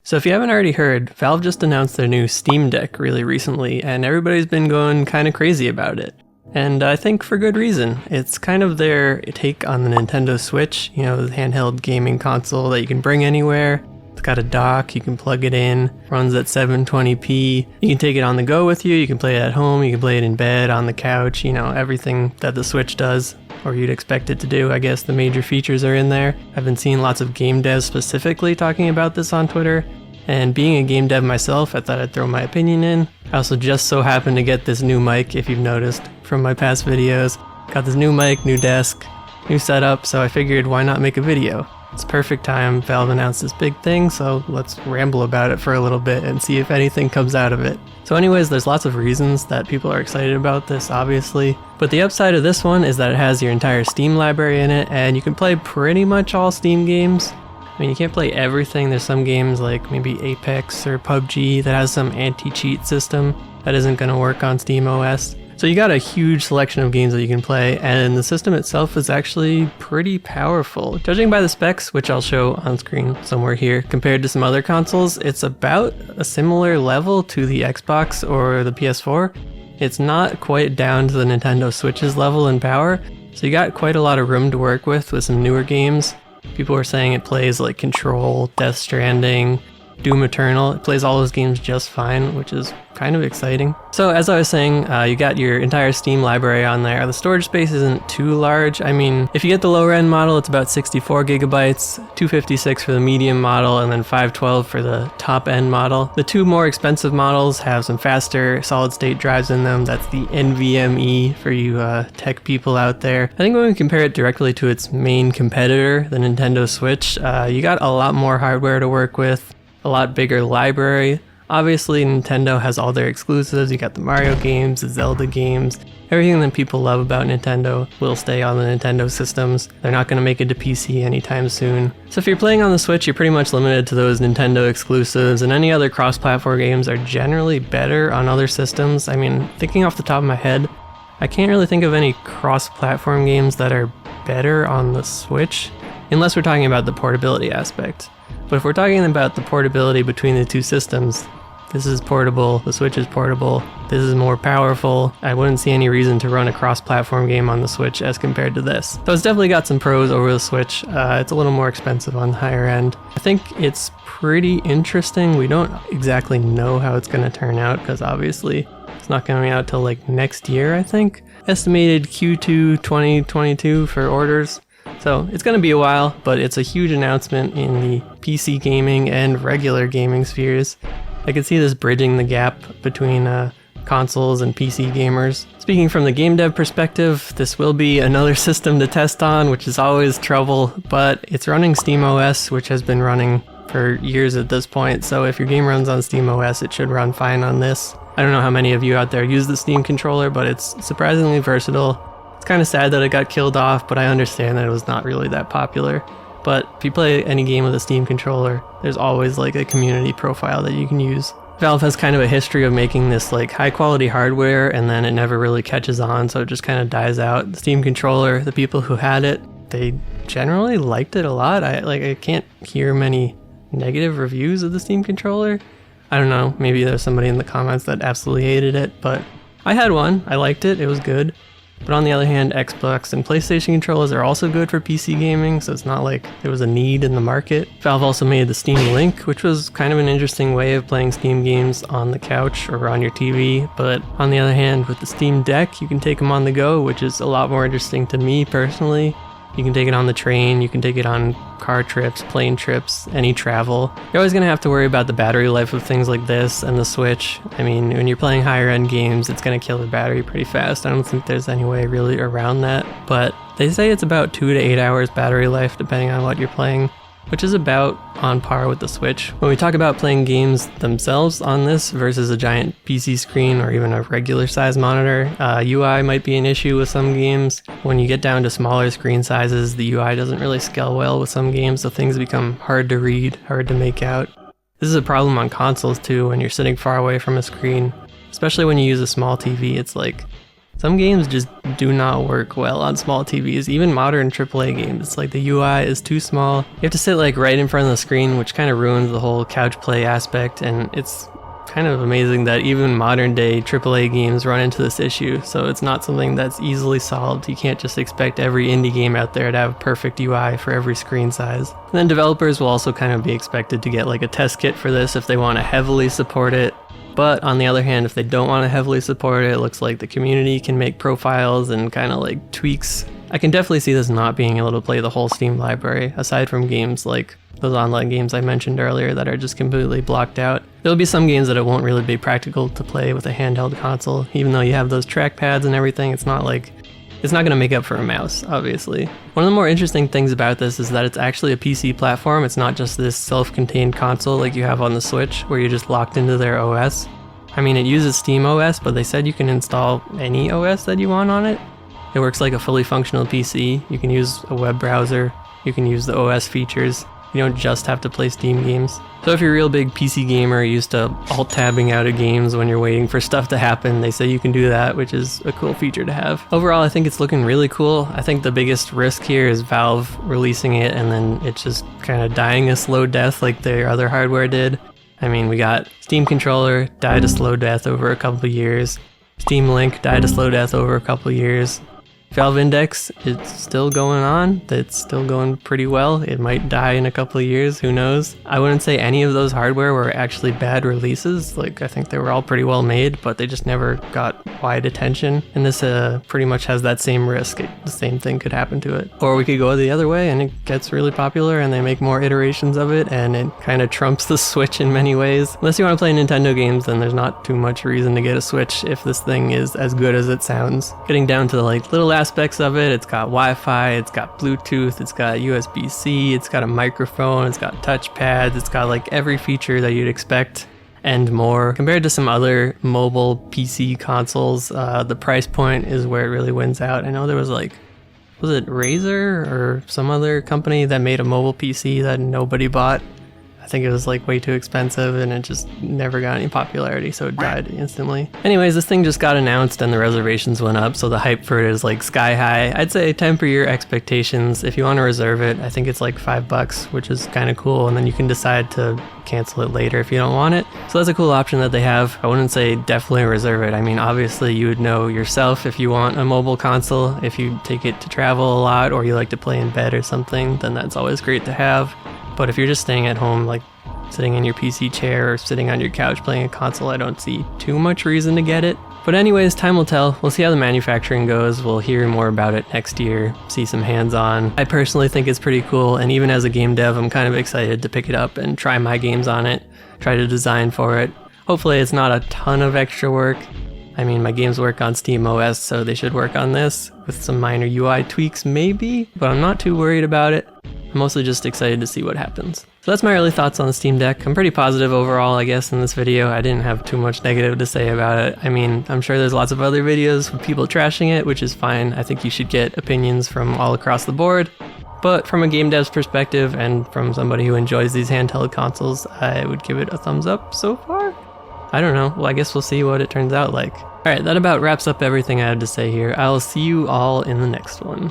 So if you haven't already heard, Valve just announced their new Steam Deck really recently, and everybody's been going kind of crazy about it. And I think for good reason. It's kind of their take on the Nintendo Switch, you know, the handheld gaming console that you can bring anywhere. It's got a dock, you can plug it in, runs at 720p. You can take it on the go with you, you can play it at home, you can play it in bed, on the couch, you know, everything that the Switch does, or you'd expect it to do. I guess the major features are in there. I've been seeing lots of game devs specifically talking about this on Twitter, and being a game dev myself, I thought I'd throw my opinion in. I also just so happened to get this new mic, if you've noticed from my past videos. Got this new mic, new desk, new setup, so I figured why not make a video? It's perfect time. Valve announced this big thing, so let's ramble about it for a little bit and see if anything comes out of it. So anyways, there's lots of reasons that people are excited about this, obviously. But the upside of this one is that it has your entire Steam library in it, and you can play pretty much all Steam games. I mean, you can't play everything. There's some games like maybe Apex or PUBG that has some anti-cheat system that isn't going to work on SteamOS. So you got a huge selection of games that you can play, and the system itself is actually pretty powerful. Judging by the specs, which I'll show on screen somewhere here, compared to some other consoles, it's about a similar level to the Xbox or the PS4. It's not quite down to the Nintendo Switch's level in power, so you got quite a lot of room to work with some newer games. People are saying it plays like Control, Death Stranding, Doom Eternal. It plays all those games just fine, which is kind of exciting. So as I was saying, you got your entire Steam library on there. The storage space isn't too large. I mean, if you get the lower end model, it's about 64 gigabytes, 256 for the medium model, and then 512 for the top end model. The two more expensive models have some faster solid state drives in them. That's the NVMe for you tech people out there. I think when we compare it directly to its main competitor, the Nintendo Switch, you got a lot more hardware to work with, a lot bigger library. Obviously, Nintendo has all their exclusives. You got the Mario games, the Zelda games. Everything that people love about Nintendo will stay on the Nintendo systems. They're not going to make it to PC anytime soon. So if you're playing on the Switch, you're pretty much limited to those Nintendo exclusives, and any other cross-platform games are generally better on other systems. I mean, thinking off the top of my head, I can't really think of any cross-platform games that are better on the Switch, unless we're talking about the portability aspect. But if we're talking about the portability between the two systems, this is portable, the Switch is portable, this is more powerful. I wouldn't see any reason to run a cross-platform game on the Switch as compared to this. So it's definitely got some pros over the Switch. It's a little more expensive on the higher end. I think it's pretty interesting. We don't exactly know how it's going to turn out because obviously it's not coming out till like next year, I think. Estimated Q2 2022 for orders. So it's going to be a while, but it's a huge announcement in the PC gaming and regular gaming spheres. I can see this bridging the gap between consoles and PC gamers. Speaking from the game dev perspective, this will be another system to test on, which is always trouble, but it's running SteamOS, which has been running for years at this point, so if your game runs on SteamOS, it should run fine on this. I don't know how many of you out there use the Steam controller, but it's surprisingly versatile. It's kind of sad that it got killed off, but I understand that it was not really that popular. But if you play any game with a Steam controller, there's always like a community profile that you can use. Valve has kind of a history of making this like high quality hardware and then it never really catches on, so it just kind of dies out. The Steam controller, the people who had it, they generally liked it a lot. I can't hear many negative reviews of the Steam controller. I don't know, maybe there's somebody in the comments that absolutely hated it, but I had one, I liked it, it was good. But on the other hand, Xbox and PlayStation controllers are also good for PC gaming, so it's not like there was a need in the market. Valve also made the Steam Link, which was kind of an interesting way of playing Steam games on the couch or on your TV. But on the other hand, with the Steam Deck, you can take them on the go, which is a lot more interesting to me personally. You can take it on the train, you can take it on car trips, plane trips, any travel. You're always going to have to worry about the battery life of things like this and the Switch. I mean, when you're playing higher end games, it's going to kill the battery pretty fast. I don't think there's any way really around that, but they say it's about 2 to 8 hours battery life depending on what you're playing, which is about on par with the Switch. When we talk about playing games themselves on this versus a giant PC screen or even a regular size monitor, UI might be an issue with some games. When you get down to smaller screen sizes, the UI doesn't really scale well with some games, so things become hard to read, hard to make out. This is a problem on consoles too when you're sitting far away from a screen, especially when you use a small TV. It's like Some games just do not work well on small TVs, even modern AAA games. Like the UI is too small. You have to sit like right in front of the screen, which kind of ruins the whole couch play aspect, and it's kind of amazing that even modern day AAA games run into this issue, so it's not something that's easily solved. You can't just expect every indie game out there to have perfect UI for every screen size. And then developers will also kind of be expected to get like a test kit for this if they want to heavily support it. But on the other hand, if they don't want to heavily support it, it looks like the community can make profiles and kind of like tweaks. I can definitely see this not being able to play the whole Steam library, aside from games like those online games I mentioned earlier that are just completely blocked out. There'll be some games that it won't really be practical to play with a handheld console. Even though you have those trackpads and everything, it's not going to make up for a mouse, obviously. One of the more interesting things about this is that it's actually a PC platform. It's not just this self-contained console like you have on the Switch, where you're just locked into their OS. I mean, it uses Steam OS, but they said you can install any OS that you want on it. It works like a fully functional PC. You can use a web browser. You can use the OS features. You don't just have to play Steam games. So if you're a real big PC gamer used to alt-tabbing out of games when you're waiting for stuff to happen, they say you can do that, which is a cool feature to have. Overall, I think it's looking really cool. I think the biggest risk here is Valve releasing it and then it's just kind of dying a slow death like their other hardware did. I mean, we got Steam Controller, died a slow death over a couple years. Steam Link died a slow death over a couple years. Valve Index, it's still going on. It's still going pretty well. It might die in a couple of years, who knows? I wouldn't say any of those hardware were actually bad releases. Like, I think they were all pretty well made, but they just never got wide attention. And this pretty much has that same risk. The same thing could happen to it. Or we could go the other way and it gets really popular and they make more iterations of it and it kind of trumps the Switch in many ways. Unless you want to play Nintendo games, then there's not too much reason to get a Switch if this thing is as good as it sounds. Getting down to the like little aspects of it, it's got Wi-Fi, it's got Bluetooth, it's got USB-C, it's got a microphone, it's got touchpads, it's got like every feature that you'd expect and more. Compared to some other mobile PC consoles, the price point is where it really wins out. I know there was like, was it Razer or some other company that made a mobile PC that nobody bought? I think it was like way too expensive and it just never got any popularity, so it died instantly. Anyways, this thing just got announced and the reservations went up, so the hype for it is like sky high. I'd say temper your expectations. If you want to reserve it, I think it's like $5, which is kind of cool, and then you can decide to cancel it later if you don't want it. So that's a cool option that they have. I wouldn't say definitely reserve it. I mean, obviously you would know yourself if you want a mobile console. If you take it to travel a lot or you like to play in bed or something, then that's always great to have. But if you're just staying at home, like sitting in your PC chair or sitting on your couch playing a console, I don't see too much reason to get it. But anyways, time will tell. We'll see how the manufacturing goes. We'll hear more about it next year, see some hands-on. I personally think it's pretty cool, and even as a game dev, I'm kind of excited to pick it up and try my games on it, try to design for it. Hopefully it's not a ton of extra work. I mean, my games work on Steam OS, so they should work on this with some minor UI tweaks maybe, but I'm not too worried about it. I'm mostly just excited to see what happens. So that's my early thoughts on the Steam Deck. I'm pretty positive overall, I guess, in this video. I didn't have too much negative to say about it. I mean, I'm sure there's lots of other videos with people trashing it, which is fine. I think you should get opinions from all across the board. But from a game dev's perspective and from somebody who enjoys these handheld consoles, I would give it a thumbs up so far. I don't know. Well, I guess we'll see what it turns out like. Alright, that about wraps up everything I had to say here. I'll see you all in the next one.